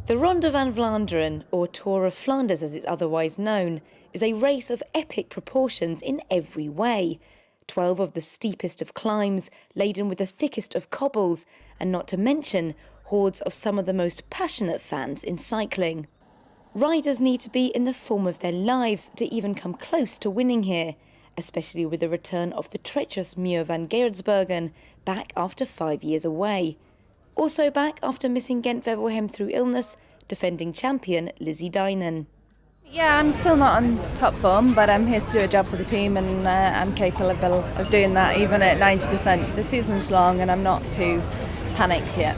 The Ronde van Vlaanderen, or Tour of Flanders as it's otherwise known, is a race of epic proportions in every way. 12 of the steepest of climbs, laden with the thickest of cobbles, and not to mention hordes of some of the most passionate fans in cycling. Riders need to be in the form of their lives to even come close to winning here, especially with the return of the treacherous Muur van Gerardsbergen back after 5 years away. Also back after missing Gent-Wevelgem through illness, defending champion Lizzie Deignan. Yeah, I'm still not on top form, but I'm here to do a job for the team, and I'm capable of doing that even at 90%. The season's long and I'm not too panicked yet.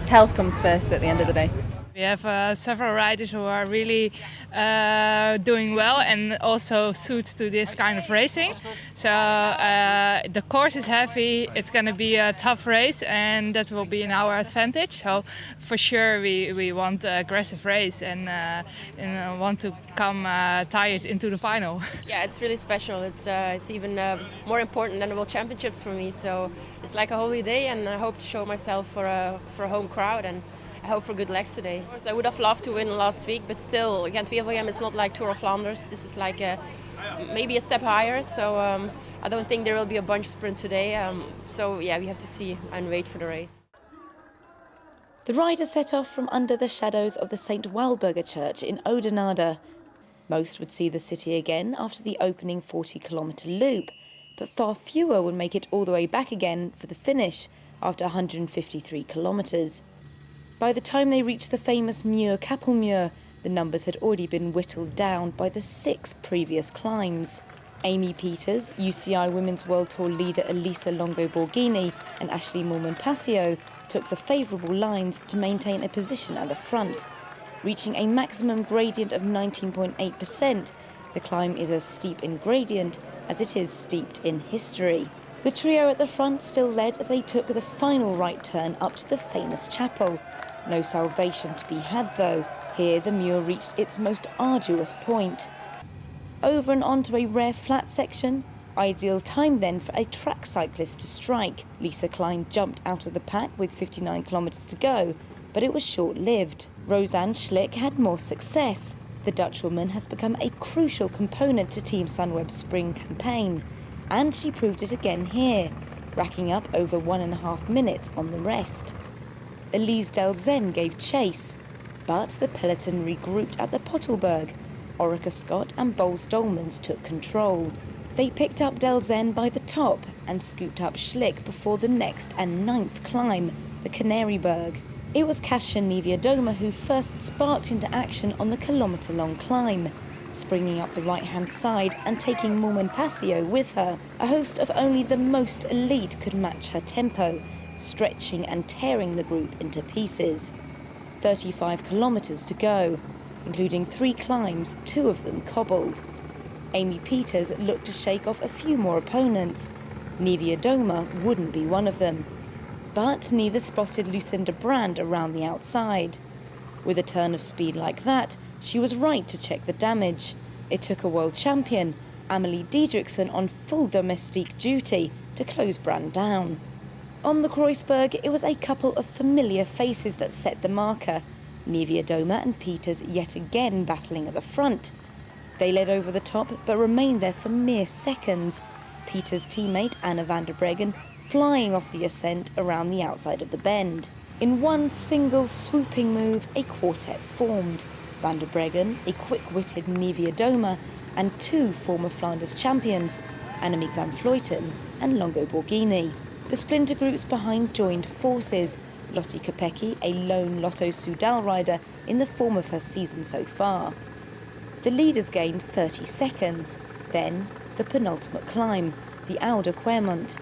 Health comes first at the end of the day. We have several riders who are really doing well and also suits to this kind of racing. So the course is heavy, it's going to be a tough race, and that will be in our advantage. So for sure we want an aggressive race and want to come tired into the final. Yeah, it's really special. It's even more important than the World Championships for me. So it's like a holy day, and I hope to show myself for a home crowd, and I hope for good legs today. Of course, I would have loved to win last week, but still, Gent-Wevelgem is not like Tour of Flanders. This is like maybe a step higher, so I don't think there will be a bunch sprint today. So yeah, we have to see and wait for the race. The riders set off from under the shadows of the St. Walburga Church in Oudenaarde. Most would see the city again after the opening 40-kilometre loop, but far fewer would make it all the way back again for the finish after 153 kilometres. By the time they reached the famous Muur-Kapelmuur, the numbers had already been whittled down by the 6 previous climbs. Amy Pieters, UCI Women's World Tour leader Elisa Longo-Borghini and Ashley Moolman-Pasio took the favourable lines to maintain a position at the front. Reaching a maximum gradient of 19.8%, the climb is as steep in gradient as it is steeped in history. The trio at the front still led as they took the final right turn up to the famous chapel. No salvation to be had though. Here the Muur reached its most arduous point. Over and onto a rare flat section, ideal time then for a track cyclist to strike. Lisa Klein jumped out of the pack with 59 kilometres to go, but it was short-lived. Rosanne Schlick had more success. The Dutchwoman has become a crucial component to Team Sunweb's spring campaign, and she proved it again here, racking up over 1.5 minutes on the rest. Elise Delzen gave chase, but the peloton regrouped at the Pottelberg. Orica Scott and Boels Dolmans took control. They picked up Delzen by the top and scooped up Schlick before the next and 9th climb, the Canaryberg. It was Kasia Niewiadoma who first sparked into action on the kilometre-long climb, springing up the right-hand side and taking Moolman-Pasio with her. A host of only the most elite could match her tempo, stretching and tearing the group into pieces. 35 kilometres to go, including 3 climbs, 2 of them cobbled. Amy Pieters looked to shake off a few more opponents. Niewiadoma wouldn't be one of them. But neither spotted Lucinda Brand around the outside. With a turn of speed like that, she was right to check the damage. It took a world champion, Amelie Diedrichsen, on full domestique duty to close Brand down. On the Kreuzberg, it was a couple of familiar faces that set the marker. Niewiadoma and Pieters yet again battling at the front. They led over the top but remained there for mere seconds. Pieters' teammate Anna van der Breggen flying off the ascent around the outside of the bend. In one single swooping move, a quartet formed. Van der Breggen, a quick-witted Niewiadoma, and 2 former Flanders champions, Annemiek van Vleuten and Longo-Borghini. The splinter groups behind joined forces. Lottie Kopecky, a lone Lotto Soudal rider in the form of her season so far. The leaders gained 30 seconds. Then the penultimate climb, the Oude Quermont.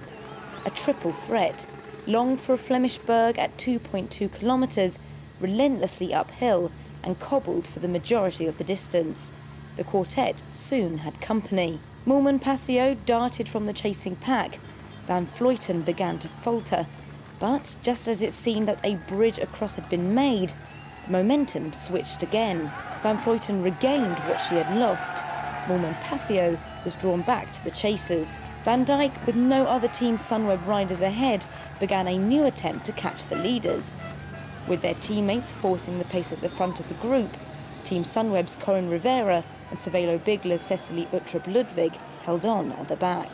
A triple threat, long for a Flemish berg at 2.2 kilometres, relentlessly uphill and cobbled for the majority of the distance. The quartet soon had company. Moolman-Pasio darted from the chasing pack. Van Vleuten began to falter, but just as it seemed that a bridge across had been made, the momentum switched again. Van Vleuten regained what she had lost. Moolman-Pasio was drawn back to the chasers. Van Dijk, with no other Team Sunweb riders ahead, began a new attempt to catch the leaders. with their teammates forcing the pace at the front of the group. Team Sunweb's Corinne Rivera and Cervelo Bigler's Cecily Uttrup Ludwig held on at the back.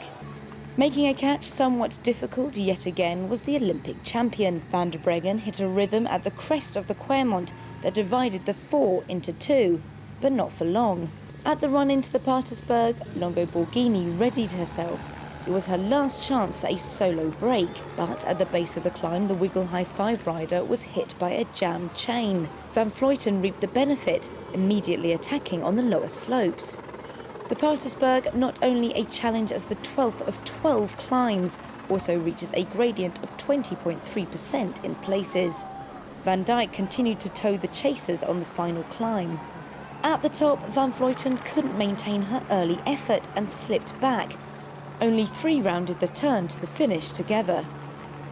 Making a catch somewhat difficult yet again was the Olympic champion. Van der Breggen hit a rhythm at the crest of the Quermont that divided the four into two, but not for long. At the run into the Patersberg, Longo Borghini readied herself. It was her last chance for a solo break, but at the base of the climb, the Wiggle High 5 rider was hit by a jammed chain. Van Vleuten reaped the benefit, immediately attacking on the lower slopes. The Patersberg, not only a challenge as the 12th of 12 climbs, also reaches a gradient of 20.3% in places. Van Dijk continued to tow the chasers on the final climb. At the top, Van Vleuten couldn't maintain her early effort and slipped back. Only 3 rounded the turn to the finish together.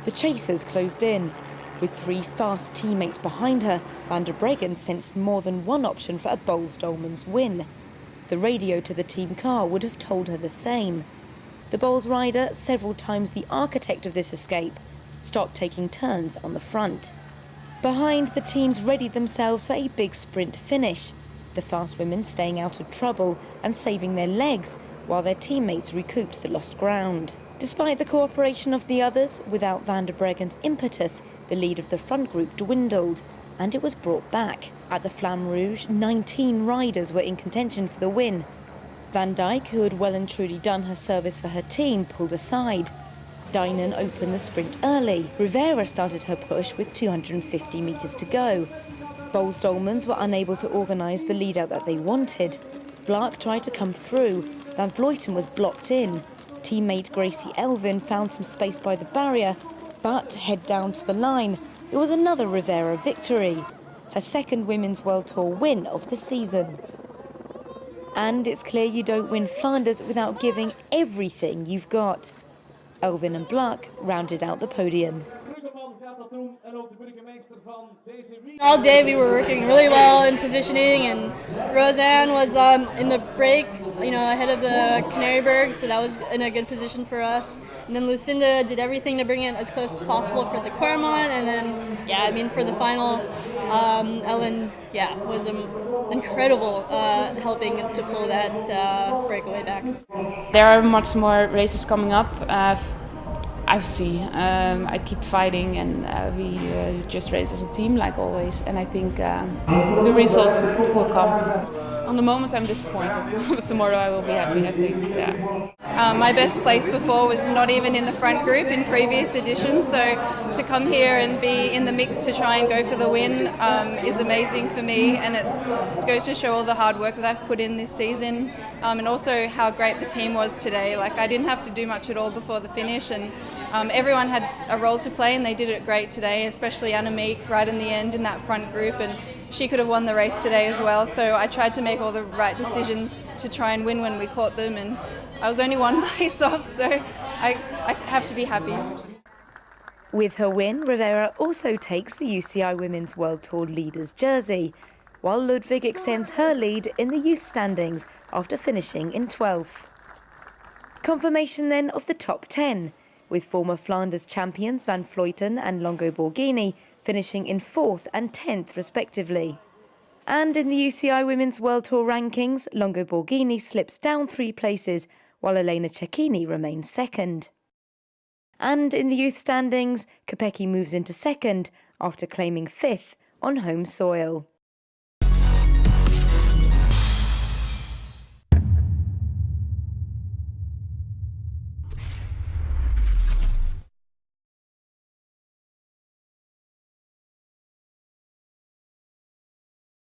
The chasers closed in. With 3 fast teammates behind her, Van der Breggen sensed more than one option for a Boels-Dolmans win. The radio to the team car would have told her the same. The Boels rider, several times the architect of this escape, stopped taking turns on the front. Behind, the teams readied themselves for a big sprint finish, the fast women staying out of trouble and saving their legs while their teammates recouped the lost ground. Despite the cooperation of the others, without Van der Breggen's impetus, the lead of the front group dwindled, and it was brought back. At the Flamme Rouge, 19 riders were in contention for the win. Van Dijk, who had well and truly done her service for her team, pulled aside. Dynan opened the sprint early. Rivera started her push with 250 metres to go. Boels-Dolmans were unable to organise the lead-out that they wanted. Blaak tried to come through. Van Vleuten was blocked in. Teammate Gracie Elvin found some space by the barrier, but head down to the line. It was another Rivera victory, her second Women's World Tour win of the season. And it's clear you don't win Flanders without giving everything you've got. Elvin and Blaak rounded out the podium. All day we were working really well in positioning, and Roseanne was in the break, ahead of the Canaryberg, so that was in a good position for us. And then Lucinda did everything to bring it as close as possible for the Quermont, and then, for the final, Ellen, was incredible helping to pull that breakaway back. There are much more races coming up. I see. I keep fighting, and we just race as a team like always. And I think the results will come. On the moment, I'm disappointed, but tomorrow I will be happy. I think. Yeah. My best place before was not even in the front group in previous editions. So to come here and be in the mix to try and go for the win is amazing for me, and it goes to show all the hard work that I've put in this season, and also how great the team was today. Like, I didn't have to do much at all before the finish, and everyone had a role to play, and they did it great today, especially Annemiek right in the end in that front group, and she could have won the race today as well. So I tried to make all the right decisions to try and win when we caught them, and I was only 1 place off, so I have to be happy. With her win, Rivera also takes the UCI Women's World Tour leaders jersey, while Ludwig extends her lead in the youth standings after finishing in 12th. Confirmation then of the top 10, with former Flanders champions Van Vleuten and Longo Borghini finishing in 4th and 10th respectively. And in the UCI Women's World Tour rankings, Longo Borghini slips down 3 places, while Elena Cecchini remains 2nd. And in the youth standings, Kopecky moves into 2nd after claiming 5th on home soil.